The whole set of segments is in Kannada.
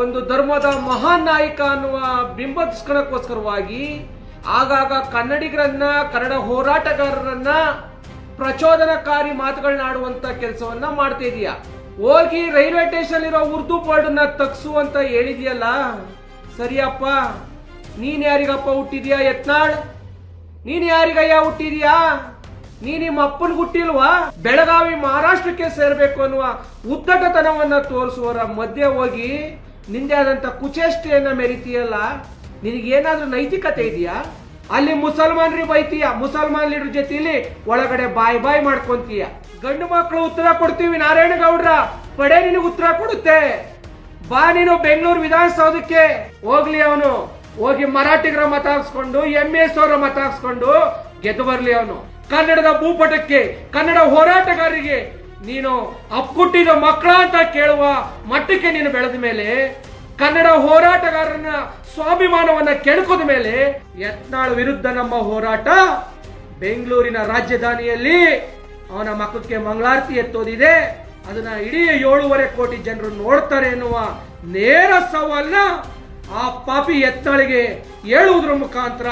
ಒಂದು ಧರ್ಮದ ಮಹಾನ್ ನಾಯಕ ಅನ್ನುವ ಬಿಂಬಿಸ್ಕೊಳ್ಳೋಕ್ಕೋಸ್ಕರವಾಗಿ ಆಗಾಗ ಕನ್ನಡಿಗರನ್ನ, ಕನ್ನಡ ಹೋರಾಟಗಾರರನ್ನ ಪ್ರಚೋದನಕಾರಿ ಮಾತುಗಳನ್ನಾಡುವಂತ ಕೆಲಸವನ್ನ ಮಾಡ್ತಾ ಇದೀಯ. ಹೋಗಿ ರೈಲ್ವೆ ಸ್ಟೇಷನ್ ಇರೋ ಉರ್ದು ಬೋರ್ಡ್ ನ ತಗ್ಸು ಅಂತ ಹೇಳಿದ್ಯಲ್ಲ, ಸರಿಯಪ್ಪ. ನೀನ್ ಯಾರಿಗಪ್ಪ ಹುಟ್ಟಿದ್ಯಾ ಯತ್ನಾಳ್? ನೀನ್ ಯಾರಿಗಯ್ಯ ಹುಟ್ಟಿದ್ಯಾ? ನಿಮ್ಮ ಅಪ್ಪನ್ ಹುಟ್ಟಿಲ್ವಾ? ಬೆಳಗಾವಿ ಮಹಾರಾಷ್ಟ್ರಕ್ಕೆ ಸೇರ್ಬೇಕು ಅನ್ನುವ ಉದ್ದಟತನವನ್ನ ತೋರಿಸುವವರ ಮಧ್ಯೆ ಹೋಗಿ ನಿಂದೆ ಆದಂತ ಕುಚೇಷ್ಟೆಯನ್ನ ಮೆರಿತೀಯಲ್ಲ, ನಿನಗೇನಾದ್ರೂ ನೈತಿಕತೆ ಇದೆಯಾ? ಅಲ್ಲಿ ಮುಸಲ್ಮಾನರಿಗೆ ಬೈತೀಯ, ಮುಸಲ್ಮಾನ್ ಲೀಡರ್ ಜೊತೆಲಿ ಒಳಗಡೆ ಬಾಯ್ ಮಾಡ್ಕೊಂತೀಯ. ಗಂಡು ಮಕ್ಕಳು ಉತ್ತರ ಕೊಡ್ತೀವಿ, ನಾರಾಯಣಗೌಡ್ರ ಪಡೆ ನಿನಗೆ ಉತ್ತರ ಕೊಡುತ್ತೆ. ಬಾ ನೀನು ಬೆಂಗಳೂರು ವಿಧಾನಸೌಧಕ್ಕೆ. ಹೋಗ್ಲಿ ಅವನು, ಹೋಗಿ ಮರಾಠಿಗರ ಮತ ಹಾಕ್ಸ್ಕೊಂಡು, MS ಅವರ ಮತ ಹಾಕ್ಸ್ಕೊಂಡು ಗೆದ್ದು ಬರ್ಲಿ ಅವನು. ಕನ್ನಡದ ಭೂಪಟಕ್ಕೆ, ಕನ್ನಡ ಹೋರಾಟಗಾರರಿಗೆ ನೀನು ಅಪ್ಪುಟ್ಟಿದ ಮಕ್ಕಳ ಅಂತ ಕೇಳುವ ಮಟ್ಟಕ್ಕೆ ನೀನು ಬೆಳೆದ ಮೇಲೆ, ಕನ್ನಡ ಹೋರಾಟಗಾರನ ಸ್ವಾಭಿಮಾನವನ್ನ ಕೆಣಕದ ಮೇಲೆ, ಯತ್ನಾಳ್ ವಿರುದ್ಧ ನಮ್ಮ ಹೋರಾಟ ಬೆಂಗಳೂರಿನ ರಾಜಧಾನಿಯಲ್ಲಿ ಅವನ ಮಕ್ಕಕ್ಕೆ ಮಂಗಳಾರತಿ ಎತ್ತೋದಿದೆ. ಅದನ್ನ ಇಡೀ 7.5 ಕೋಟಿ ಜನರು ನೋಡ್ತಾರೆ ಎನ್ನುವ ನೇರ ಸವಾಲನ್ನ ಆ ಪಾಪಿ ಯತ್ನಾಳಿಗೆ ಹೇಳುವುದರ ಮುಖಾಂತರ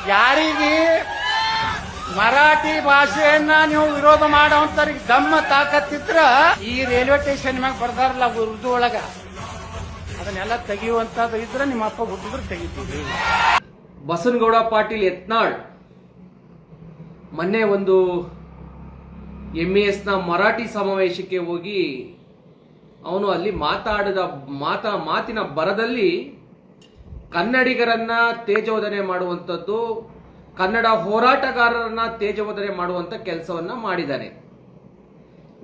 ಯಾರಿಗೆ ಮರಾಠಿ ಭಾಷೆಯನ್ನ ನೀವು ವಿರೋಧ ಮಾಡೋಂತರಿಗೆ ದಮ್ಮ ತಾಕತ್ತಿದ್ರ ಈ ರೈಲ್ವೆ ಸ್ಟೇಷನ್ ಮ್ಯಾಗ ಬರ್ದಾರಲ್ಲ ಉರ್ದು ಒಳಗ, ಅದನ್ನೆಲ್ಲ ತೆಗೆಯುವಂತದ್ದು ಇದ್ರೆ ನಿಮ್ಮ ಅಪ್ಪ ಹುಟ್ಟಿದ್ರೆ ತೆಗಿತೀವಿ. ಬಸನಗೌಡ ಪಾಟೀಲ್ ಯತ್ನಾಳ್ ಮೊನ್ನೆ ಒಂದು MES ನ ಮರಾಠಿ ಸಮಾವೇಶಕ್ಕೆ ಹೋಗಿ ಅವನು ಅಲ್ಲಿ ಮಾತಾಡಿದ ಮಾತಿನ ಬರದಲ್ಲಿ ಕನ್ನಡಿಗರನ್ನ ತೇಜೋಧನೆ ಮಾಡುವಂಥದ್ದು, ಕನ್ನಡ ಹೋರಾಟಗಾರರನ್ನ ತೇಜೋಧನೆ ಮಾಡುವಂತ ಕೆಲಸವನ್ನ ಮಾಡಿದ್ದಾನೆ.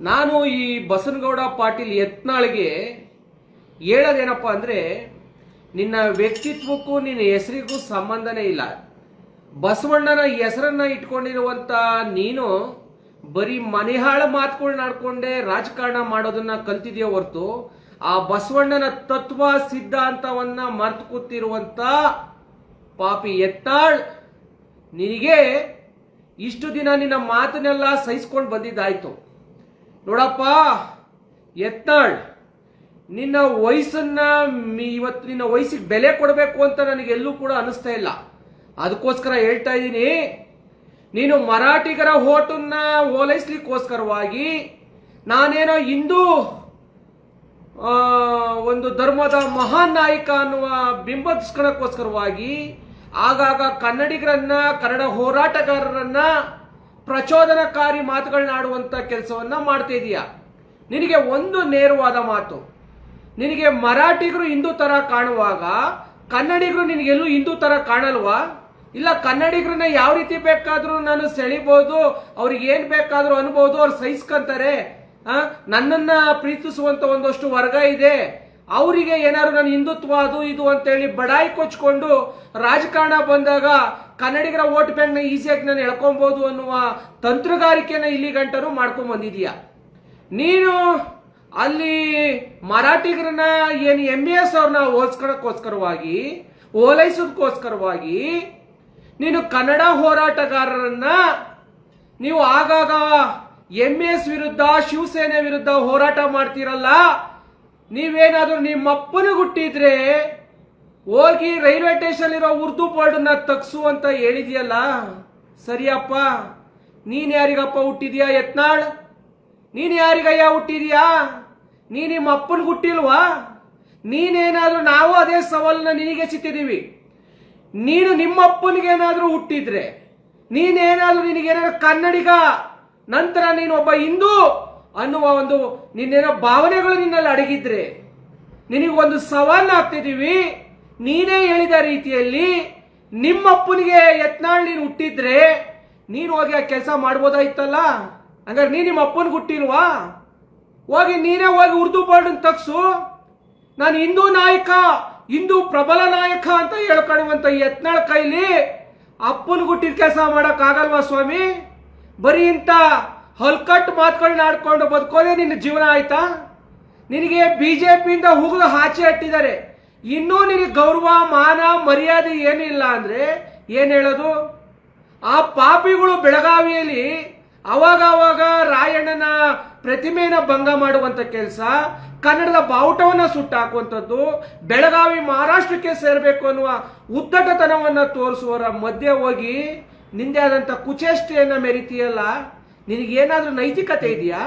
ನಾನು ಈ ಬಸನಗೌಡ ಪಾಟೀಲ್ ಯತ್ನಾಳ್ಗೆ ಹೇಳೋದೇನಪ್ಪ ಅಂದ್ರೆ, ನಿನ್ನ ವ್ಯಕ್ತಿತ್ವಕ್ಕೂ ನಿನ್ನ ಹೆಸರಿಗೂ ಸಂಬಂಧನೇ ಇಲ್ಲ. ಬಸವಣ್ಣನ ಹೆಸರನ್ನ ಇಟ್ಕೊಂಡಿರುವಂತ ನೀನು ಬರೀ ಮನೆಹಾಳ ಮಾತುಗಳನ್ನ ಆಡ್ಕೊಂಡೆ ರಾಜಕಾರಣ ಮಾಡೋದನ್ನ ಕಲ್ತಿದೆಯೋ ಹೊರತು ಆ ಬಸವಣ್ಣನ ತತ್ವ ಸಿದ್ಧಾಂತವನ್ನ ಮರ್ತು ಕೂತಿರುವಂತ ಪಾಪಿ ಯತ್ನಾಳ್, ನಿನಗೆ ಇಷ್ಟು ದಿನ ನಿನ್ನ ಮಾತನ್ನೆಲ್ಲ ಸಹಿಸ್ಕೊಂಡು ಬಂದಿದ್ದಾಯ್ತು. ನೋಡಪ್ಪ ಯತ್ನಾಳ್, ನಿನ್ನ ವಯಸ್ಸನ್ನ ಇವತ್ತು ನಿನ್ನ ವಯಸ್ಸಿಗೆ ಬೆಲೆ ಕೊಡಬೇಕು ಅಂತ ನನಗೆಲ್ಲೂ ಕೂಡ ಅನಿಸ್ತಾ ಇಲ್ಲ. ಅದಕ್ಕೋಸ್ಕರ ಹೇಳ್ತಾ ಇದ್ದೀನಿ, ನೀನು ಮರಾಠಿಗರ ಹೋಟನ್ನ ಓಲೈಸ್ಲಿಕ್ಕೋಸ್ಕರವಾಗಿ ನಾನೇನೋ ಹಿಂದೂ ಒಂದು ಧರ್ಮದ ಮಹಾನ್ ನಾಯಕ ಅನ್ನುವ ಬಿಂಬಿಸ್ಕೊಳ್ಳೋಕ್ಕೋಸ್ಕರವಾಗಿ ಆಗಾಗ ಕನ್ನಡಿಗರನ್ನ, ಕನ್ನಡ ಹೋರಾಟಗಾರರನ್ನ ಪ್ರಚೋದನಕಾರಿ ಮಾತುಗಳನ್ನಾಡುವಂತ ಕೆಲಸವನ್ನ ಮಾಡ್ತಾ ಇದೀಯ. ನಿನಗೆ ಒಂದು ನೇರವಾದ ಮಾತು, ನಿನಗೆ ಮರಾಠಿಗರು ಹಿಂದೂ ತರ ಕಾಣುವಾಗ ಕನ್ನಡಿಗರು ನಿನಗೆಲ್ಲೂ ಹಿಂದೂ ತರ ಕಾಣಲ್ವಾ? ಇಲ್ಲ, ಕನ್ನಡಿಗರನ್ನ ಯಾವ ರೀತಿ ಬೇಕಾದ್ರೂ ನಾನು ಸೆಳಿಬಹುದು, ಅವ್ರಿಗೆ ಏನ್ ಬೇಕಾದ್ರೂ ಅನ್ಬಹುದು, ಅವ್ರು ಸಹಿಸ್ಕೊಂತಾರೆ. ನನ್ನನ್ನ ಪ್ರೀತಿಸುವಂತ ಒಂದಷ್ಟು ವರ್ಗ ಇದೆ, ಅವರಿಗೆ ಏನಾದ್ರು ನಾನು ಹಿಂದುತ್ವ ಅದು ಇದು ಅಂತೇಳಿ ಬಡಾಯಿ ಕೊಚ್ಕೊಂಡು ರಾಜಕಾರಣ ಬಂದಾಗ ಕನ್ನಡಿಗರ ವೋಟ್ ಬ್ಯಾಂಕ್ ನ ಈಸಿಯಾಗಿ ನಾನು ಎಳ್ಕೊಬಹುದು ಅನ್ನುವ ತಂತ್ರಗಾರಿಕೆನ ಇಲ್ಲಿ ಗಂಟನು ಮಾಡ್ಕೊಂಡ್ ಬಂದಿದೀಯ. ನೀನು ಅಲ್ಲಿ ಮರಾಠಿಗರನ್ನ ಏನು MS ಅವ್ರನ್ನ ಓಲೈಸ್ಕೊಳ್ಳೋಕ್ಕೋಸ್ಕರವಾಗಿ, ಓಲೈಸೋದಕ್ಕೋಸ್ಕರವಾಗಿ ನೀನು ಕನ್ನಡ ಹೋರಾಟಗಾರರನ್ನ ನೀವು ಆಗಾಗ MS ವಿರುದ್ಧ, ಶಿವಸೇನೆ ವಿರುದ್ಧ ಹೋರಾಟ ಮಾಡ್ತೀರಲ್ಲ, ನೀವೇನಾದ್ರೂ ನಿಮ್ಮ ಅಪ್ಪನಿಗೆ ಹುಟ್ಟಿದ್ರೆ ಹೋಗಿ ರೈಲ್ವೆ ಸ್ಟೇಷನ್ ಇರೋ ಉರ್ದು ಬೋರ್ಡ್ ನ ತಗ್ಸು ಅಂತ ಹೇಳಿದ್ಯಲ್ಲ, ಸರಿಯಪ್ಪ. ನೀನ್ ಯಾರಿಗಪ್ಪ ಹುಟ್ಟಿದ್ಯಾ ಯತ್ನಾಳ್? ನೀನ್ ಯಾರಿಗಯ್ಯ ಹುಟ್ಟಿದ್ಯಾ? ನಿಮ್ಮ ಅಪ್ಪನಿಗೆ ಹುಟ್ಟಿಲ್ವಾ? ನೀನೇನಾದ್ರೂ, ನಾವು ಅದೇ ಸವಾಲನ್ನ ನಿನಗೆ ಸಿಕ್ಕಿದೀವಿ. ನೀನು ನಿಮ್ಮ ಅಪ್ಪನಿಗೇನಾದ್ರೂ ಹುಟ್ಟಿದ್ರೆ, ನೀನೇನಾದ್ರೂ ನಿನಗೇನಾದ್ರೂ ಕನ್ನಡಿಗ, ನಂತರ ನೀನು ಒಬ್ಬ ಹಿಂದೂ ಅನ್ನುವ ಒಂದು ನಿನ್ನೇನೋ ಭಾವನೆಗಳು ನಿನ್ನಲ್ಲಿ ಅಡಗಿದ್ರೆ ನಿನಗೊಂದು ಸವಾಲ್ ಹಾಕ್ತಿದೀವಿ. ನೀನೇ ಹೇಳಿದ ರೀತಿಯಲ್ಲಿ ನಿಮ್ಮಪ್ಪನಿಗೆ ಯತ್ನಾಳ್ ನೀನು ಹುಟ್ಟಿದ್ರೆ ನೀನು ಹೋಗಿ ಆ ಕೆಲಸ ಮಾಡ್ಬೋದಾಯ್ತಲ್ಲ. ಹಂಗಾರೆ ನಿಮ್ಮ ಅಪ್ಪನಿಗೆ ಹುಟ್ಟಿಲ್ವಾ? ಹೋಗಿ ನೀನೇ ಹೋಗಿ ಉರ್ದು ಬೋರ್ಡ್ ತಗ್ಸು. ನಾನು ಹಿಂದೂ ನಾಯಕ, ಹಿಂದೂ ಪ್ರಬಲ ನಾಯಕ ಅಂತ ಹೇಳ್ಕೊಳ್ಳುವಂತ ಯತ್ನಾಳ್ ಕೈಲಿ ಅಪ್ಪನಿಗೆ ಹುಟ್ಟಿದ ಕೆಲಸ ಮಾಡಕ್ ಆಗಲ್ವಾ ಸ್ವಾಮಿ? ಬರೀ ಇಂತ ಹಲ್ಕಟ್ಟು ಮಾತುಗಳನ್ನ ಆಡ್ಕೊಂಡು ಬದುಕೋದೇ ನಿನ್ನ ಜೀವನ ಆಯ್ತಾ? ನಿನಗೆ ಬಿಜೆಪಿಯಿಂದ ಹುಗಿದು ಆಚೆ ಹಟ್ಟಿದ್ದಾರೆ, ಇನ್ನೂ ನಿನಗೆ ಗೌರವ, ಮಾನ, ಮರ್ಯಾದೆ ಏನಿಲ್ಲ ಅಂದ್ರೆ ಏನ್ ಹೇಳೋದು? ಆ ಪಾಪಿಗಳು ಬೆಳಗಾವಿಯಲ್ಲಿ ಅವಾಗ ರಾಯಣ್ಣನ ಪ್ರತಿಮೆನ ಭಂಗ ಮಾಡುವಂತ ಕೆಲಸ, ಕನ್ನಡದ ಬಾವುಟವನ್ನ ಸುಟ್ಟಾಕುವಂಥದ್ದು, ಬೆಳಗಾವಿ ಮಹಾರಾಷ್ಟ್ರಕ್ಕೆ ಸೇರಬೇಕು ಅನ್ನುವ ಉದ್ದಟತನವನ್ನ ತೋರಿಸುವವರ ಮಧ್ಯೆ ಹೋಗಿ ನಿಂದೆ ಆದಂತ ಕುಚೇಷ್ಟೆಯನ್ನ ಮೆರಿತೀಯಲ್ಲ, ನಿನಗೇನಾದ್ರೂ ನೈತಿಕತೆ ಇದೆಯಾ?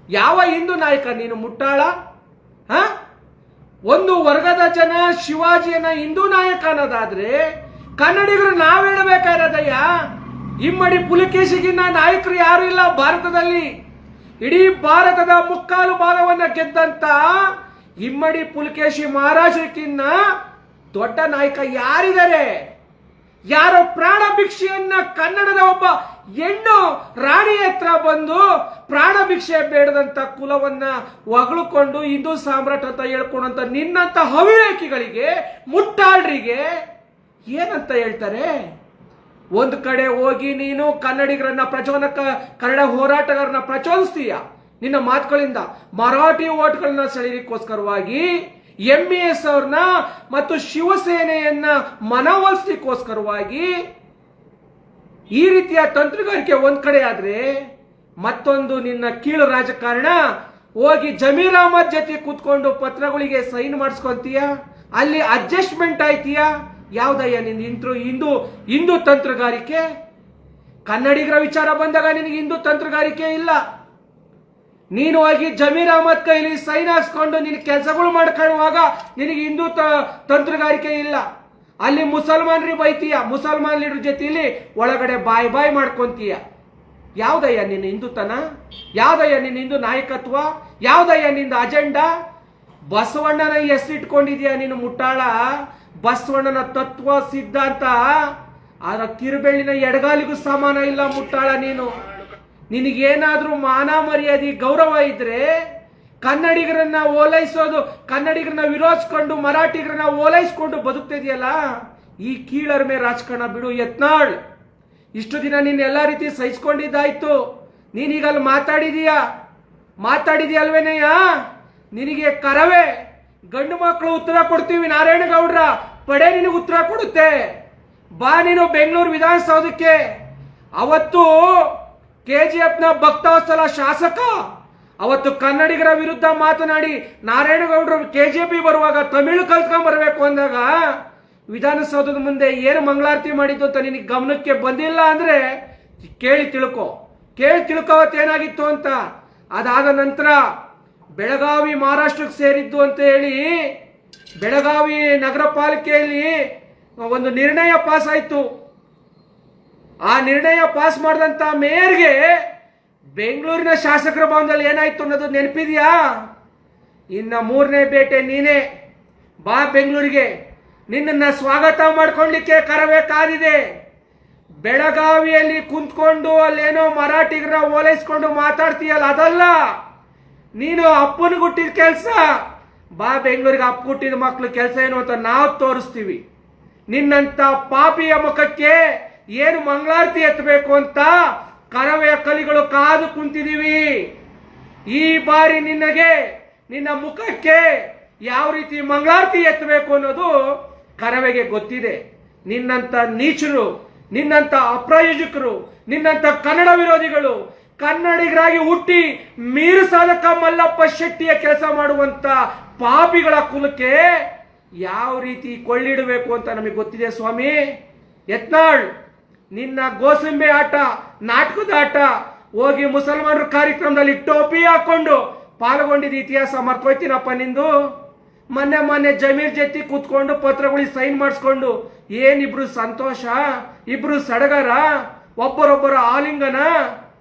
ಯಾವ ಹಿಂದೂ ನಾಯಕ ನೀನು ಮುಟ್ಟಾಳ? ಒಂದು ವರ್ಗದ ಜನ ಶಿವಾಜಿಯನ್ನ ಹಿಂದೂ ನಾಯಕ ಅನ್ನೋದಾದ್ರೆ ಕನ್ನಡಿಗರು ನಾವ್ ಹೇಳಬೇಕಾಗಿರೋದಯ್ಯ. ಇಮ್ಮಡಿ ಪುಲಕೇಶಿಗಿನ್ನ ನಾಯಕರು ಯಾರು ಇಲ್ಲ ಭಾರತದಲ್ಲಿ. ಇಡೀ ಭಾರತದ ಮುಕ್ಕಾಲು ಭಾಗವನ್ನ ಗೆದ್ದಂತ ಇಮ್ಮಡಿ ಪುಲಕೇಶಿ ಮಹಾರಾಜಕ್ಕಿನ್ನ ದೊಡ್ಡ ನಾಯಕ ಯಾರಿದ್ದಾರೆ? ಯಾರೋ ಪ್ರಾಣ ಭಿಕ್ಷೆಯನ್ನ ಕನ್ನಡದ ಒಬ್ಬ ಹೆಣ್ಣು ರಾಣಿ ಹತ್ರ ಬಂದು ಪ್ರಾಣ ಭಿಕ್ಷೆ ಬೇಡದಂತ ಕುಲವನ್ನ ಹೊಗಳುಕೊಂಡು ಹಿಂದೂ ಸಾಮ್ರಾಟ್ ಅಂತ ಹೇಳ್ಕೊಂಡಂತ ನಿನ್ನಂತ ಅವಿವೇಕಿಗಳಿಗೆ, ಮುಟ್ಟಾಳ್ರಿಗೆ ಏನಂತ ಹೇಳ್ತಾರೆ? ಒಂದು ಕಡೆ ಹೋಗಿ ನೀನು ಕನ್ನಡಿಗರನ್ನ ಕನ್ನಡ ಹೋರಾಟಗಾರನ ಪ್ರಚೋದಿಸ್ತೀಯ ನಿನ್ನ ಮಾತುಗಳಿಂದ. ಮರಾಠಿ ಓಟ್ಗಳನ್ನ ಸೆಳೆಯಲಿಕ್ಕೋಸ್ಕರವಾಗಿ MES ಅವ್ರನ್ನ ಮತ್ತು ಶಿವಸೇನೆಯನ್ನ ಮನವೊಲಿಸಲಿಕ್ಕೋಸ್ಕರವಾಗಿ ಈ ರೀತಿಯ ತಂತ್ರಗಾರಿಕೆ ಒಂದ್ ಕಡೆ ಆದ್ರೆ, ಮತ್ತೊಂದು ನಿನ್ನ ಕೀಳು ರಾಜಕಾರಣ ಹೋಗಿ ಜಮೀರ್ ಅಹಮದ್ ಜೊತೆ ಕೂತ್ಕೊಂಡು ಪತ್ರಗಳಿಗೆ ಸೈನ್ ಮಾಡಿಸ್ಕೊಂತೀಯ, ಅಲ್ಲಿ ಅಡ್ಜಸ್ಟ್ಮೆಂಟ್ ಆಯ್ತೀಯ. ಯಾವ್ದಯ್ಯ ನಿನ್ನ ಹಿಂದೂ ತಂತ್ರಗಾರಿಕೆ? ಕನ್ನಡಿಗರ ವಿಚಾರ ಬಂದಾಗ ನಿನಗೆ ಹಿಂದೂ ತಂತ್ರಗಾರಿಕೆ ಇಲ್ಲ. ನೀನು ಹೋಗಿ ಜಮೀರ್ ಅಹಮದ್ ಕೈಲಿ ಸೈನ್ ಹಾಕ್ಸ್ಕೊಂಡು ನಿನ್ ಕೆಲಸಗಳು ಮಾಡ್ಕೊಳ್ಳುವಾಗ ನಿನಗೆ ಹಿಂದೂ ತಂತ್ರಗಾರಿಕೆ ಇಲ್ಲ. ಅಲ್ಲಿ ಮುಸಲ್ಮಾನರಿಗೆ ಬೈತೀಯ, ಮುಸಲ್ಮಾನ್ ಲೀಡರ್ ಜೊತೆಲಿ ಒಳಗಡೆ ಬಾಯ್ ಮಾಡ್ಕೊಂತೀಯ. ಯಾವ್ದಯ್ಯ ನಿನ್ನ ಹಿಂದುತನ? ಯಾವ್ದಯ್ಯ ನಿನ್ನ ಹಿಂದೂ ನಾಯಕತ್ವ? ಯಾವ್ದಯ್ಯ ನಿಂದ ಅಜೆಂಡಾ? ಬಸವಣ್ಣನ ಹೆಸರಿಟ್ಕೊಂಡಿದ್ಯಾ ನೀನು ಮುಟ್ಟಾಳ. ಬಸವಣ್ಣನ ತತ್ವ ಸಿದ್ಧಾಂತ ಅದರ ಕಿರುಬೆಳ್ಳಿನ ಎಡಗಾಲಿಗೂ ಸಮಾನ ಇಲ್ಲ ಮುಟ್ಟಾಳ ನೀನು. ನಿನಗೇನಾದ್ರೂ ಮಾನ ಮರ್ಯಾದೆ ಗೌರವ ಇದ್ರೆ ಕನ್ನಡಿಗರನ್ನ ಓಲೈಸೋದು, ಕನ್ನಡಿಗರನ್ನ ವಿರೋಧಿಸ್ಕೊಂಡು ಮರಾಠಿಗರನ್ನ ಓಲೈಸ್ಕೊಂಡು ಬದುಕ್ತಿದ್ಯಲ್ಲ, ಈ ಕೀಳರ್ಮೆ ರಾಜಕಾರಣ ಬಿಡು ಯತ್ನಾಳ್. ಇಷ್ಟು ದಿನ ನೀನ್ ಎಲ್ಲಾ ರೀತಿ ಸಹಿಸ್ಕೊಂಡಿದ್ದಾಯ್ತು. ನೀನೀಗಲ್ಲಿ ಮಾತಾಡಿದ್ಯಲ್ವೇನಯ್ಯ? ನಿನಗೆ ಕರವೇ ಗಂಡು ಮಕ್ಕಳು ಉತ್ತರ ಕೊಡ್ತೀವಿ, ನಾರಾಯಣಗೌಡ್ರ ಪಡೆ ನಿನಗೆ ಉತ್ತರ ಕೊಡುತ್ತೆ. ಬಾ ನೀನು ಬೆಂಗಳೂರು ವಿಧಾನಸೌಧಕ್ಕೆ. ಅವತ್ತು KGF ನ ಭಕ್ತವತ್ಸಲ ಶಾಸಕ ಅವತ್ತು ಕನ್ನಡಿಗರ ವಿರುದ್ಧ ಮಾತನಾಡಿ ನಾರಾಯಣಗೌಡರು KGF ಬರುವಾಗ ತಮಿಳು ಕಲ್ತ್ಕೊಂಡ್ ಬರಬೇಕು ಅಂದಾಗ ವಿಧಾನಸೌಧದ ಮುಂದೆ ಏನು ಮಂಗಳಾರತಿ ಮಾಡಿದ್ದು ಅಂತ ನಿನಗೆ ಗಮನಕ್ಕೆ ಬಂದಿಲ್ಲ ಅಂದ್ರೆ ಕೇಳಿ ತಿಳ್ಕೊ ಅವತ್ತೇನಾಗಿತ್ತು ಅಂತ. ಅದಾದ ನಂತರ ಬೆಳಗಾವಿ ಮಹಾರಾಷ್ಟ್ರಕ್ಕೆ ಸೇರಿದ್ದು ಅಂತ ಹೇಳಿ ಬೆಳಗಾವಿ ನಗರ ಪಾಲಿಕೆಯಲ್ಲಿ ಒಂದು ನಿರ್ಣಯ ಪಾಸ್ ಆಯ್ತು. ಆ ನಿರ್ಣಯ ಪಾಸ್ ಮಾಡಿದಂತ ಮೇಯರ್ಗೆ ಬೆಂಗಳೂರಿನ ಶಾಸಕರ ಭವನದಲ್ಲಿ ಏನಾಯ್ತು ಅನ್ನೋದು ನೆನಪಿದ್ಯಾ? ಇನ್ನ 3ನೇ ಬೇಟೆ ನೀನೇ. ಬಾ ಬೆಂಗಳೂರಿಗೆ, ನಿನ್ನನ್ನ ಸ್ವಾಗತ ಮಾಡ್ಕೊಳ್ಳಿಕ್ಕೆ ಕರವೇ ಕಾದಿದೆ. ಬೆಳಗಾವಿಯಲ್ಲಿ ಕುಂತ್ಕೊಂಡು ಅಲ್ಲೇನೋ ಮರಾಠಿಗರ ಓಲೈಸ್ಕೊಂಡು ಮಾತಾಡ್ತೀಯಲ್ಲ, ಅದಲ್ಲ ನೀನು ಅಪ್ಪನಿಗೆ ಹುಟ್ಟಿದ ಕೆಲಸ. ಬಾ ಬೆಂಗಳೂರಿಗೆ, ಅಪ್ಪ ಹುಟ್ಟಿದ ಮಕ್ಳು ಕೆಲಸ ಏನು ಅಂತ ನಾವು ತೋರಿಸ್ತೀವಿ. ನಿನ್ನಂತ ಪಾಪಿಯ ಮುಖಕ್ಕೆ ಏನು ಮಂಗಳಾರತಿ ಎತ್ತಬೇಕು ಅಂತ ಕರವೆಯ ಕಲಿಗಳು ಕಾದು ಕುಂತಿದೀವಿ. ಈ ಬಾರಿ ನಿನ್ನ ಮುಖಕ್ಕೆ ಯಾವ ರೀತಿ ಮಂಗಳಾರತಿ ಎತ್ತಬೇಕು ಅನ್ನೋದು ಕರವೆಗೆ ಗೊತ್ತಿದೆ. ನಿನ್ನಂತ ನೀಚರು, ನಿನ್ನಂತ ಅಪ್ರಾಯೋಜಕರು, ನಿನ್ನಂತ ಕನ್ನಡ ವಿರೋಧಿಗಳು ಕನ್ನಡಿಗರಾಗಿ ಹುಟ್ಟಿ ಮೀರು ಸಾಧಕ ಮಲ್ಲಪ್ಪ ಶೆಟ್ಟಿಯ ಕೆಲಸ ಮಾಡುವಂತ ಪಾಪಿಗಳ ಕುಲಕ್ಕೆ ಯಾವ ರೀತಿ ಕೊಳ್ಳಿಡಬೇಕು ಅಂತ ನಮಗೆ ಗೊತ್ತಿದೆ ಸ್ವಾಮಿ. ಯತ್ನಾಳ್, ನಿನ್ನ ಗೋಸಂಬೆ ಆಟ, ನಾಟಕದ ಆಟ, ಹೋಗಿ ಮುಸಲ್ಮಾನರ ಕಾರ್ಯಕ್ರಮದಲ್ಲಿ ಟೋಪಿ ಹಾಕೊಂಡು ಪಾಲ್ಗೊಂಡಿದ್ದ ಇತಿಹಾಸ ಮರ್ತೋಯ್ತೀನಪ್ಪ ನಿಂದು. ಮೊನ್ನೆ ಜಮೀರ್ ಜೊತೆ ಕೂತ್ಕೊಂಡು ಪತ್ರಗಳಿಗೆ ಸೈನ್ ಮಾಡಿಸ್ಕೊಂಡು ಏನಿಬ್ರು ಸಂತೋಷ, ಇಬ್ರು ಸಡಗರ, ಒಬ್ಬರೊಬ್ಬರ ಆಲಿಂಗನ.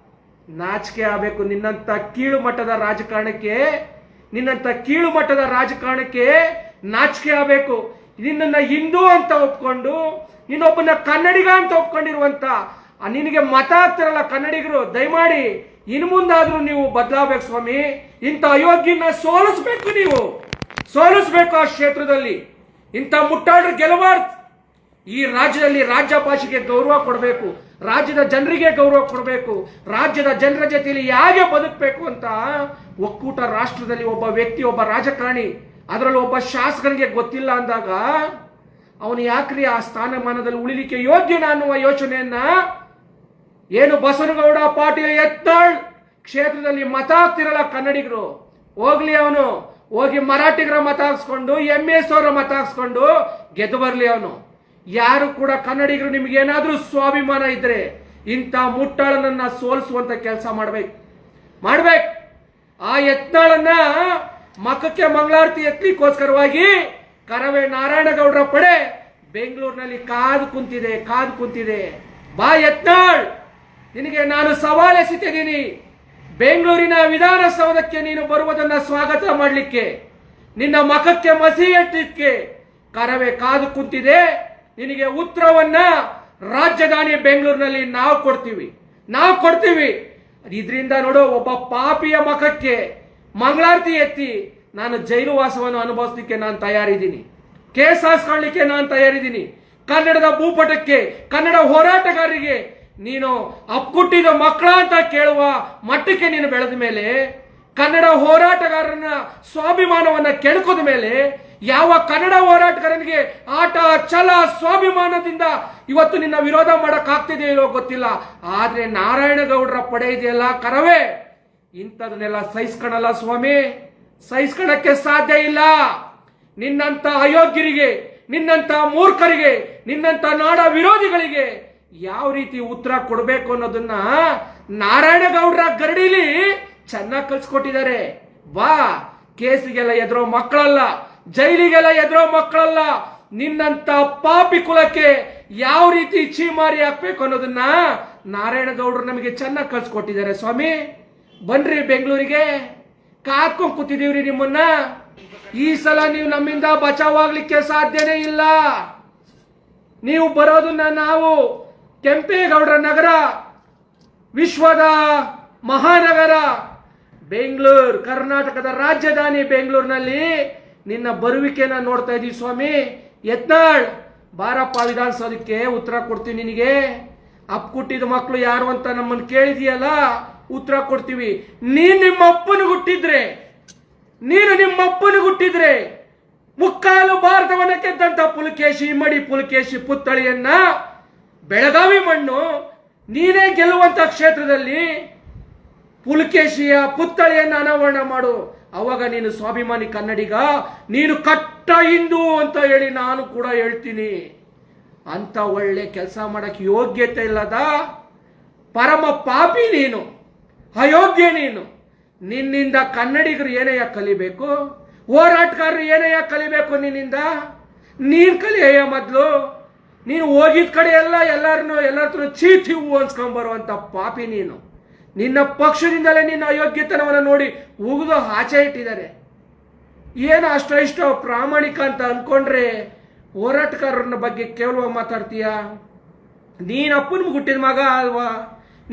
ನಾಚಿಕೆ ಆಗಬೇಕು ನಿನ್ನಂತ ಕೀಳು ಮಟ್ಟದ ರಾಜಕಾರಣಕ್ಕೆ ನಾಚಿಕೆ ಆಗಬೇಕು. ನಿನ್ನನ್ನ ಹಿಂದೂ ಅಂತ ಒಪ್ಕೊಂಡು ಇನ್ನೊಬ್ಬನ ಕನ್ನಡಿಗ ಅಂತ ಒಪ್ಕೊಂಡಿರುವಂತ ನಿನಗೆ ಮತ ಹಾಕ್ತಿರಲ್ಲ ಕನ್ನಡಿಗರು, ದಯಮಾಡಿ ಇನ್ನು ಮುಂದಾದ್ರೂ ನೀವು ಬದಲಾಗಬೇಕು ಸ್ವಾಮಿ. ಇಂಥ ಅಯೋಗ್ಯನ ಸೋಲಿಸಬೇಕು ಆ ಕ್ಷೇತ್ರದಲ್ಲಿ. ಇಂಥ ಮುಟ್ಟಾಡ್ರು ಗೆಲ್ಲಬಾರ್ದು. ಈ ರಾಜ್ಯದಲ್ಲಿ ರಾಜ್ಯ ಭಾಷೆಗೆ ಗೌರವ ಕೊಡಬೇಕು, ರಾಜ್ಯದ ಜನರಿಗೆ ಗೌರವ ಕೊಡಬೇಕು, ರಾಜ್ಯದ ಜನರ ಜೊತೆಯಲ್ಲಿ ಹೇಗೆ ಬದುಕಬೇಕು ಅಂತ ಒಕ್ಕೂಟ ರಾಷ್ಟ್ರದಲ್ಲಿ ಒಬ್ಬ ವ್ಯಕ್ತಿ, ಒಬ್ಬ ರಾಜಕಾರಣಿ, ಅದರಲ್ಲೂ ಒಬ್ಬ ಶಾಸಕನಿಗೆ ಗೊತ್ತಿಲ್ಲ ಅಂದಾಗ ಅವನು ಯಾಕ್ರಿ ಆ ಸ್ಥಾನಮಾನದಲ್ಲಿ ಉಳಿಲಿಕ್ಕೆ ಯೋಗ್ಯನ ಅನ್ನುವ ಯೋಚನೆಯನ್ನ ಏನು ಬಸವನಗೌಡ ಪಾಟೀಲ್ ಯತ್ನಾಳ್ ಕ್ಷೇತ್ರದಲ್ಲಿ ಮತ ಹಾಕ್ತಿರಲ್ಲ ಕನ್ನಡಿಗರು, ಹೋಗ್ಲಿ ಅವನು ಹೋಗಿ ಮರಾಠಿಗರ ಮತ ಹಾಕ್ಸ್ಕೊಂಡು MS ಅವರ ಮತ ಹಾಕ್ಸ್ಕೊಂಡು ಗೆದ್ದು ಬರ್ಲಿ ಅವನು. ಯಾರು ಕೂಡ ಕನ್ನಡಿಗರು ನಿಮ್ಗೇನಾದ್ರೂ ಸ್ವಾಭಿಮಾನ ಇದ್ರೆ ಇಂಥ ಮುಟ್ಟಾಳನನ್ನ ಸೋಲಿಸುವಂತ ಕೆಲಸ ಮಾಡ್ಬೇಕು. ಆ ಯತ್ನಾಳನ್ನ ಮಕ್ಕಕ್ಕೆ ಮಂಗಳಾರತಿ ಎತ್ತಲಿಕ್ಕೋಸ್ಕರವಾಗಿ ಕರವೇ ನಾರಾಯಣಗೌಡರ ಪಡೆ ಬೆಂಗಳೂರಿನಲ್ಲಿ ಕಾದು ಕುಂತಿದೆ. ಬಾ ಯತ್ನಾಳ್, ನಿನಗೆ ನಾನು ಸವಾಲ್ ಎಸೆತಿದ್ದೀನಿ. ಬೆಂಗಳೂರಿನ ವಿಧಾನಸೌಧಕ್ಕೆ ನೀನು ಬರುವುದನ್ನ ಸ್ವಾಗತ ಮಾಡಲಿಕ್ಕೆ, ನಿನ್ನ ಮಖಕ್ಕೆ ಮಸಿ ಎತ್ತಲಿಕ್ಕೆ ಕರವೇ ಕಾದು ಕುಂತಿದೆ. ನಿನಗೆ ಉತ್ತರವನ್ನ ರಾಜಧಾನಿ ಬೆಂಗಳೂರಿನಲ್ಲಿ ನಾವು ಕೊಡ್ತೀವಿ. ಇದರಿಂದ ನೋಡು, ಒಬ್ಬ ಪಾಪಿಯ ಮಖಕ್ಕೆ ಮಂಗಳಾರತಿ ಎತ್ತಿ ನಾನು ಜೈಲು ವಾಸವನ್ನು ಅನುಭವಿಸಲಿಕ್ಕೆ ನಾನು ತಯಾರಿದ್ದೀನಿ, ಕೇಸ್ ಹಾಸ್ಕೊಳ್ಳಿಕ್ಕೆ ನಾನು ತಯಾರಿದ್ದೀನಿ. ಕನ್ನಡದ ಭೂಪಟಕ್ಕೆ, ಕನ್ನಡ ಹೋರಾಟಗಾರರಿಗೆ ನೀನು ಅಪ್ಪುಟ್ಟಿದ ಮಕ್ಕಳ ಅಂತ ಕೇಳುವ ಮಟ್ಟಕ್ಕೆ ನೀನು ಬೆಳೆದ ಮೇಲೆ, ಕನ್ನಡ ಹೋರಾಟಗಾರನ ಸ್ವಾಭಿಮಾನವನ್ನ ಕೆಣಕದ ಮೇಲೆ, ಯಾವ ಕನ್ನಡ ಹೋರಾಟಗಾರನಿಗೆ ಆಟ ಛಲ ಸ್ವಾಭಿಮಾನದಿಂದ ಇವತ್ತು ನಿನ್ನ ವಿರೋಧ ಮಾಡಕ್ ಆಗ್ತಿದೆಯೋ ಗೊತ್ತಿಲ್ಲ. ಆದ್ರೆ ನಾರಾಯಣಗೌಡರ ಪಡೆ ಇದೆಯಲ್ಲ ಕರವೇ, ಇಂಥದನ್ನೆಲ್ಲ ಸಹಿಸ್ಕೊಳಲ್ಲ ಸ್ವಾಮಿ, ಸಹಿಸ್ಕೊಳಕ್ಕೆ ಸಾಧ್ಯ ಇಲ್ಲ. ನಿನ್ನಂತ ಅಯೋಗ್ಯರಿಗೆ, ನಿನ್ನಂತ ಮೂರ್ಖರಿಗೆ, ನಿನ್ನಂತ ನಾಡ ವಿರೋಧಿಗಳಿಗೆ ಯಾವ ರೀತಿ ಉತ್ತರ ಕೊಡಬೇಕು ಅನ್ನೋದನ್ನ ನಾರಾಯಣಗೌಡರ ಗರಡಿಲಿ ಚೆನ್ನಾಗಿ ಕಲ್ಸ್ಕೊಟ್ಟಿದ್ದಾರೆ. ಬಾ, ಕೇಸಿಗೆಲ್ಲ ಎದುರೋ ಮಕ್ಕಳಲ್ಲ, ಜೈಲಿಗೆಲ್ಲ ಎದುರೋ ಮಕ್ಕಳಲ್ಲ. ನಿನ್ನಂತ ಪಾಪಿ ಕುಲಕ್ಕೆ ಯಾವ ರೀತಿ ಚೀಮಾರಿ ಹಾಕ್ಬೇಕು ಅನ್ನೋದನ್ನ ನಾರಾಯಣಗೌಡರು ನಮಗೆ ಚೆನ್ನಾಗಿ ಕಲ್ಸ್ಕೊಟ್ಟಿದ್ದಾರೆ. ಸ್ವಾಮಿ ಬನ್ರಿ ಬೆಂಗಳೂರಿಗೆ, ಕಾದ್ಕೊಂಡ್ ಕೂತಿದೀವ್ರಿ ನಿಮ್ಮನ್ನ. ಈ ಸಲ ನೀವು ನಮ್ಮಿಂದ ಬಚಾವಾಗ್ಲಿಕ್ಕೆ ಸಾಧ್ಯನೇ ಇಲ್ಲ. ನೀವು ಬರೋದನ್ನ ನಾವು ಕೆಂಪೇಗೌಡರ ನಗರ, ವಿಶ್ವದ ಮಹಾನಗರ ಬೆಂಗಳೂರು, ಕರ್ನಾಟಕದ ರಾಜಧಾನಿ ಬೆಂಗಳೂರಿನಲ್ಲಿ ನಿನ್ನ ಬರುವಿಕೆನ ನೋಡ್ತಾ ಇದೀವಿ. ಸ್ವಾಮಿ ಯತ್ನಾಳ್, ಬಾರಪ್ಪ ವಿಧಾನಸೌಧಕ್ಕೆ, ಉತ್ತರ ಕೊಡ್ತೀವಿ ನಿನಗೆ. ಅಪ್ಪುಟ್ಟಿದ ಮಕ್ಕಳು ಯಾರು ಅಂತ ನಮ್ಮನ್ನು ಕೇಳಿದೀಯಲ್ಲ, ಉತ್ತರ ಕೊಡ್ತೀವಿ. ನೀನು ನಿಮ್ಮ ಅಪ್ಪನಿಗೆ ಹುಟ್ಟಿದ್ರೆ ಮುಕ್ಕಾಲು ಭಾರತವನ್ನ ಗೆದ್ದಂತ ಪುಲಕೇಶಿ, ಇಮ್ಮಡಿ ಪುಲಕೇಶಿ ಪುತ್ಥಳಿಯನ್ನ, ಬೆಳಗಾವಿ ಮಣ್ಣು ನೀನೇ ಗೆಲ್ಲುವಂತ ಕ್ಷೇತ್ರದಲ್ಲಿ ಪುಲಕೇಶಿಯ ಪುತ್ಥಳಿಯನ್ನ ಅನಾವರಣ ಮಾಡು. ಅವಾಗ ನೀನು ಸ್ವಾಭಿಮಾನಿ ಕನ್ನಡಿಗ, ನೀನು ಕಟ್ಟ ಹಿಂದೂ ಅಂತ ಹೇಳಿ ನಾನು ಕೂಡ ಹೇಳ್ತೀನಿ. ಅಂತ ಒಳ್ಳೆ ಕೆಲಸ ಮಾಡಕ್ಕೆ ಯೋಗ್ಯತೆ ಇಲ್ಲದ ಪರಮ ಪಾಪಿ ನೀನು, ಅಯೋಗ್ಯ ನೀನು. ನಿನ್ನಿಂದ ಕನ್ನಡಿಗರು ಏನಯ್ಯ ಕಲಿಬೇಕು, ಹೋರಾಟಗಾರರು ಏನಯ್ಯ ಕಲಿಬೇಕು ನಿನ್ನಿಂದ? ನೀನ್ ಕಲಿಯ ಮೊದ್ಲು. ನೀನು ಹೋಗಿದ ಕಡೆ ಎಲ್ಲರ ಚೀಟಿ ಹೂವು ಅನ್ಸ್ಕೊಂಡ್ಬರುವಂತ ಪಾಪಿ ನೀನು. ನಿನ್ನ ಪಕ್ಷದಿಂದಲೇ ನಿನ್ನ ಅಯೋಗ್ಯತನವನ್ನು ನೋಡಿ ಉಗಿದು ಆಚೆ ಇಟ್ಟಿದ್ದಾರೆ. ಏನು ಇಷ್ಟ ಪ್ರಾಮಾಣಿಕ ಅಂತ ಅನ್ಕೊಂಡ್ರೆ ಹೋರಾಟಗಾರರ ಬಗ್ಗೆ ಕೇವಲವಾಗಿ ಮಾತಾಡ್ತೀಯ? ನೀನ್ ಅಪ್ಪನಿಗೆ ಹುಟ್ಟಿದ ಮಗ ಅಲ್ವಾ?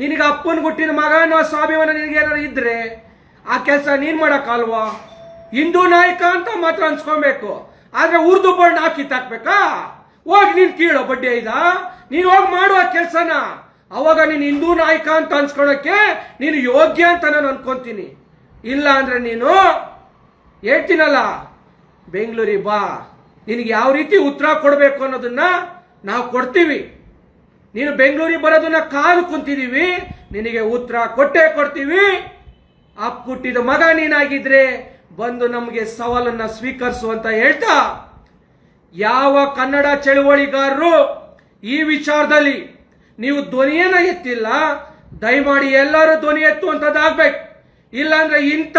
ನಿನಗೆ ಅಪ್ಪನಿಗೆ ಹುಟ್ಟಿದ ಮಗ ಅನ್ನೋ ಸ್ವಾಭಿಮಾನ ನಿನಗೇನಾದ್ರು ಇದ್ರೆ ಆ ಕೆಲಸ ನೀನ್ ಮಾಡಕ್ಕಲ್ವಾ? ಹಿಂದೂ ನಾಯಕ ಅಂತ ಮಾತ್ರ ಅನ್ಸ್ಕೊಬೇಕು, ಆದ್ರೆ ಉರ್ದು ಬಣ್ಣ ಹಾಕಿ ತಾಕ್ಬೇಕಾ? ಹೋಗಿ ನೀನ್ ಕೀಳೋ ಬಡ್ಡಿ ಐದ, ನೀನ್ ಹೋಗಿ ಮಾಡುವ ಕೆಲಸನ. ಅವಾಗ ನೀನು ಹಿಂದೂ ನಾಯಕ ಅಂತ ಅನ್ಸ್ಕೊಳಕ್ಕೆ ನೀನು ಯೋಗ್ಯ ಅಂತ ನಾನು ಅನ್ಕೊಂತೀನಿ. ಇಲ್ಲ ಅಂದ್ರೆ ನೀನು ಹೇಳ್ತೀನಲ್ಲ, ಬೆಂಗಳೂರಿಗೆ ಬಾ, ನಿನಗೆ ಯಾವ ರೀತಿ ಉತ್ತರ ಕೊಡಬೇಕು ಅನ್ನೋದನ್ನ ನಾವು ಕೊಡ್ತೀವಿ. ನೀನು ಬೆಂಗಳೂರಿಗೆ ಬರೋದನ್ನ ಕಾದು ಕುಂತಿದೀವಿ, ನಿನಗೆ ಉತ್ತರ ಕೊಡ್ತೀವಿ. ಅಪ್ಪುಟ್ಟಿದ ಮಗ ನೀನಾಗಿದ್ರೆ ಬಂದು ನಮಗೆ ಸವಾಲನ್ನ ಸ್ವೀಕರಿಸು ಅಂತ ಹೇಳ್ತಾ, ಯಾವ ಕನ್ನಡ ಚಳುವಳಿಗಾರರು ಈ ವಿಚಾರದಲ್ಲಿ ನೀವು ಧ್ವನಿಯನ್ನ ಎತ್ತಿಲ್ಲ, ದಯಮಾಡಿ ಎಲ್ಲರೂ ಧ್ವನಿ ಎತ್ತುವಂತದ್ದಾಗ್ಬೇಕು. ಇಲ್ಲಾಂದ್ರೆ ಇಂಥ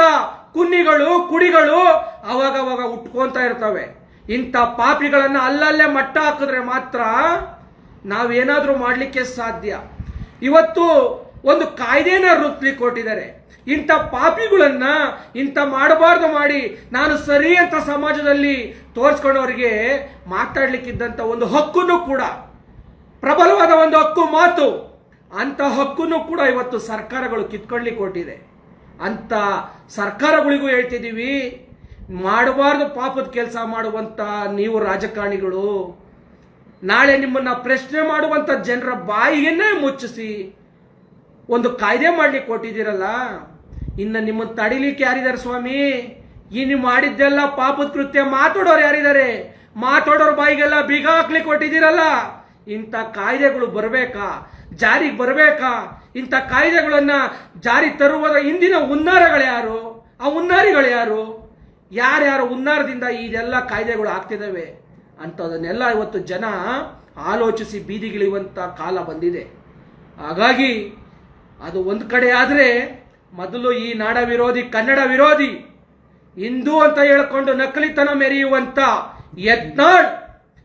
ಕುನ್ನಿಗಳು, ಕುಡಿಗಳು ಅವಾಗವಾಗ ಉಟ್ಕೊಂತ ಇರ್ತವೆ. ಇಂಥ ಪಾಪಿಗಳನ್ನ ಅಲ್ಲಲ್ಲೇ ಮಟ್ಟ ಹಾಕಿದ್ರೆ ಮಾತ್ರ ನಾವೇನಾದ್ರೂ ಮಾಡ್ಲಿಕ್ಕೆ ಸಾಧ್ಯ. ಇವತ್ತು ಒಂದು ಕಾಯ್ದೆನ ರೂಪಿಸ್ಲಿಕ್ಕೆ ಕೊಟ್ಟಿದ್ದಾರೆ. ಇಂಥ ಪಾಪಿಗಳನ್ನ ಇಂಥ ಮಾಡಬಾರ್ದು ಮಾಡಿ ನಾನು ಸರಿ ಅಂತ ಸಮಾಜದಲ್ಲಿ ತೋರಿಸ್ಕೊಂಡವರಿಗೆ ಮಾತಾಡ್ಲಿಕ್ಕಿದ್ದಂಥ ಒಂದು ಹಕ್ಕನ್ನು ಕೂಡ, ಪ್ರಬಲವಾದ ಒಂದು ಹಕ್ಕು ಮಾತು, ಅಂತ ಹಕ್ಕನ್ನು ಕೂಡ ಇವತ್ತು ಸರ್ಕಾರಗಳು ಕಿತ್ಕೊಳ್ಳಿಕ್ಕೆ ಕೊಟ್ಟಿದೆ. ಅಂತ ಸರ್ಕಾರಗಳಿಗೂ ಹೇಳ್ತಿದ್ದೀವಿ, ಮಾಡಬಾರ್ದು ಪಾಪದ ಕೆಲಸ ಮಾಡುವಂತ ನೀವು ರಾಜಕಾರಣಿಗಳು, ನಾಳೆ ನಿಮ್ಮನ್ನ ಪ್ರಶ್ನೆ ಮಾಡುವಂತ ಜನರ ಬಾಯಿಯನ್ನೇ ಮುಚ್ಚಿಸಿ ಒಂದು ಕಾಯ್ದೆ ಮಾಡ್ಲಿಕ್ಕೆ ಕೊಟ್ಟಿದ್ದೀರಲ್ಲ, ಇನ್ನು ನಿಮ್ಮನ್ನು ತಡಿಲಿಕ್ಕೆ ಯಾರಿದ್ದಾರೆ ಸ್ವಾಮಿ? ಇನ್ನು ಮಾಡಿದ್ದೆಲ್ಲ ಪಾಪದ ಕೃತ್ಯ ಮಾತಾಡೋರು ಯಾರಿದ್ದಾರೆ? ಮಾತಾಡೋರ್ ಬಾಯಿಗೆಲ್ಲ ಬೀಗ ಹಾಕ್ಲಿಕ್ಕೆ ಕೊಟ್ಟಿದ್ದೀರಲ್ಲ, ಇಂಥ ಕಾಯ್ದೆಗಳು ಬರಬೇಕಾ, ಜಾರಿಗೆ ಬರಬೇಕಾ? ಇಂಥ ಕಾಯ್ದೆಗಳನ್ನ ಜಾರಿ ತರುವುದರ ಹಿಂದಿನ ಹುನ್ನಾರಗಳು ಯಾರು? ಆ ಹುನ್ನಾರಿಗಳು ಯಾರು? ಯಾರ್ಯಾರ ಹುನ್ನಾರದಿಂದ ಇದೆಲ್ಲ ಕಾಯ್ದೆಗಳು ಆಗ್ತಿದ್ದಾವೆ ಅಂಥದನ್ನೆಲ್ಲ ಇವತ್ತು ಜನ ಆಲೋಚಿಸಿ ಬೀದಿಗಿಳಿಯುವಂಥ ಕಾಲ ಬಂದಿದೆ. ಹಾಗಾಗಿ ಅದು ಒಂದು ಕಡೆ ಆದರೆ, ಮೊದಲು ಈ ನಾಡ ವಿರೋಧಿ, ಕನ್ನಡ ವಿರೋಧಿ, ಹಿಂದೂ ಅಂತ ಹೇಳಿಕೊಂಡು ನಕಲಿತನ ಮೆರೆಯುವಂತ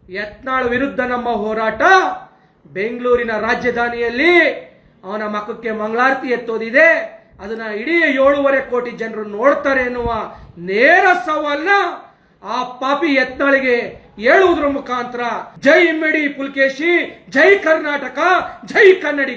ಯತ್ನಾಳ್ ವಿರುದ್ಧ ನಮ್ಮ ಹೋರಾಟ ಬೆಂಗಳೂರಿನ ರಾಜಧಾನಿಯಲ್ಲಿ ಅವನ ಮಖಕ್ಕೆ ಮಂಗಳಾರತಿ ಎತ್ತೋದಿದೆ. ಅದನ್ನ ಇಡೀ 7.5 ಕೋಟಿ ಜನರು ನೋಡ್ತಾರೆ ಎನ್ನುವ ನೇರ ಸವಾಲನ್ನ ಆ ಪಾಪಿ ಯತ್ನಾಳಿಗೆ ಹೇಳುವುದರ ಮುಖಾಂತರ ಜೈ ಇಮ್ಮಡಿ ಪುಲ್ಕೇಶಿ, ಜೈ ಕರ್ನಾಟಕ, ಜೈ ಕನ್ನಡಿ.